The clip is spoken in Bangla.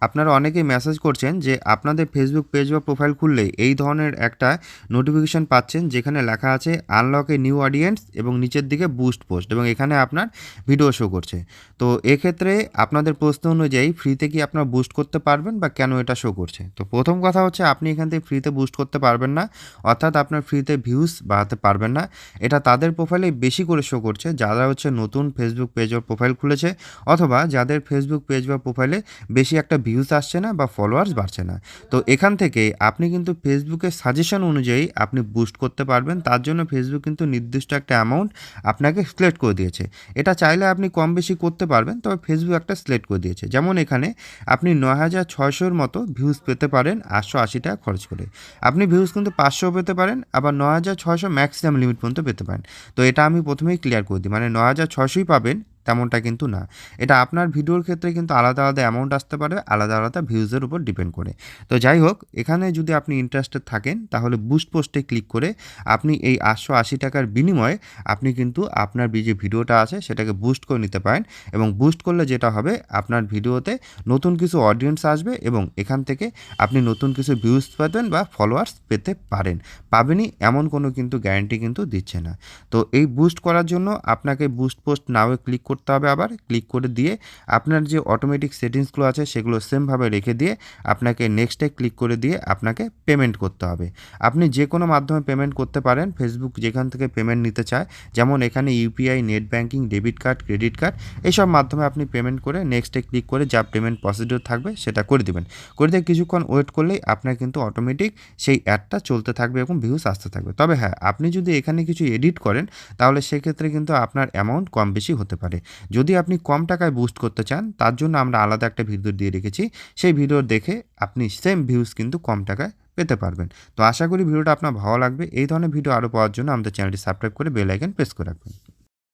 আপনারা অনেকেই মেসেজ করছেন যে আপনাদের ফেসবুক পেজ বা প্রোফাইল খুললেই এই ধরনের একটা নোটিফিকেশন পাচ্ছেন যেখানে লেখা আছে আনলক এ নিউ অডিয়েন্স এবং নিচের দিকে বুস্ট পোস্ট এবং এখানে আপনার ভিডিও শো করছে। তো এক্ষেত্রে আপনাদের প্রশ্ন অনুযায়ী ফ্রিতে কি আপনারা বুস্ট করতে পারবেন বা কেন এটা শো করছে? তো প্রথম কথা হচ্ছে আপনি এখান থেকে ফ্রিতে বুস্ট করতে পারবেন না, অর্থাৎ আপনার ফ্রিতে ভিউজ বাড়াতে পারবেন না। এটা তাদের প্রোফাইলে বেশি করে শো করছে যারা হচ্ছে নতুন ফেসবুক পেজ বা প্রোফাইল খুলেছে, অথবা যাদের ফেসবুক পেজ বা প্রোফাইলে বেশি একটা ভিউজ আসছে না বা ফলোয়ার্স বাড়ছে না। তো এখান থেকে আপনি কিন্তু ফেসবুকের সাজেশন অনুযায়ী আপনি বুস্ট করতে পারবেন। তার জন্য ফেসবুক কিন্তু নির্দিষ্ট একটা অ্যামাউন্ট আপনাকে সিলেক্ট করে দিয়েছে। এটা চাইলে আপনি কম বেশি করতে পারবেন, তবে ফেসবুক একটা সিলেক্ট করে দিয়েছে। যেমন এখানে আপনি ৯,৬০০-র মতো ভিউজ পেতে পারেন ৮৮০ টাকা খরচ করে। আপনি ভিউজ কিন্তু ৫০০ পেতে পারেন, আবার ৯,৬০০ ম্যাক্সিমাম লিমিট পর্যন্ত পেতে পারেন। তো এটা আমি প্রথমেই ক্লিয়ার করে দিই, মানে ৯,৬০০ই পাবেন তেমনটা কিন্তু না। এটা আপনার ভিডিওর ক্ষেত্রে কিন্তু আলাদা আলাদা অ্যামাউন্ট আসতে পারে, আলাদা আলাদা ভিউজের উপর ডিপেন্ড করে। তো যাই হোক, এখানে যদি আপনি ইন্টারেস্টেড থাকেন তাহলে বুস্ট পোস্টে ক্লিক করে আপনি এই ৮৮০ টাকার বিনিময়ে আপনি কিন্তু আপনার যে ভিডিওটা আছে সেটাকে বুস্ট করে নিতে পারেন। এবং বুস্ট করলে যেটা হবে, আপনার ভিডিওতে নতুন কিছু অডিয়েন্স আসবে এবং এখান থেকে আপনি নতুন কিছু ভিউজ পাবেন বা ফলোয়ার্স পেতে পারেন। পাবেনই এমন কোনো কিন্তু গ্যারান্টি কিন্তু দিচ্ছে না। তো এই বুস্ট করার জন্য আপনাকে বুস্ট পোস্ট নাও ক্লিক করতে হবে, আবার ক্লিক করে দিয়ে আপনার যে অটোমেটিক সেটিংসগুলো আছে সেগুলো সেমভাবে রেখে দিয়ে আপনাকে নেক্সটে ক্লিক করে দিয়ে আপনাকে পেমেন্ট করতে হবে। আপনি যে কোনো মাধ্যমে পেমেন্ট করতে পারেন, ফেসবুক যেখান থেকে পেমেন্ট নিতে চায়, যেমন এখানে UPI, net banking, debit card, credit card, এইসব মাধ্যমে আপনি পেমেন্ট করে নেক্সটে ক্লিক করে যা পেমেন্ট প্রসিডিওর থাকবে সেটা করে দেবেন। করে দিয়ে কিছুক্ষণ ওয়েট করলেই আপনার কিন্তু অটোমেটিক সেই অ্যাডটা চলতে থাকবে এবং ভিউজ আসতে থাকবে। তবে হ্যাঁ, আপনি যদি এখানে কিছু এডিট করেন তাহলে সেক্ষেত্রে কিন্তু আপনার অ্যামাউন্ট কম বেশি হতে পারে। যদি আপনি কম টাকায় বুস্ট করতে চান তার জন্য আমরা আলাদা একটা ভিডিও দিয়ে রেখেছি, সেই ভিডিও দেখে আপনি সেম ভিউজ কিন্তু কম টাকায় পেতে পারবেন। তো আশা করি ভিডিওটা আপনার ভালো লাগবে। এই ধরনের ভিডিও আরও পাওয়ার জন্য আমাদের চ্যানেলটি সাবস্ক্রাইব করে বেল আইকন প্রেস করে রাখবেন।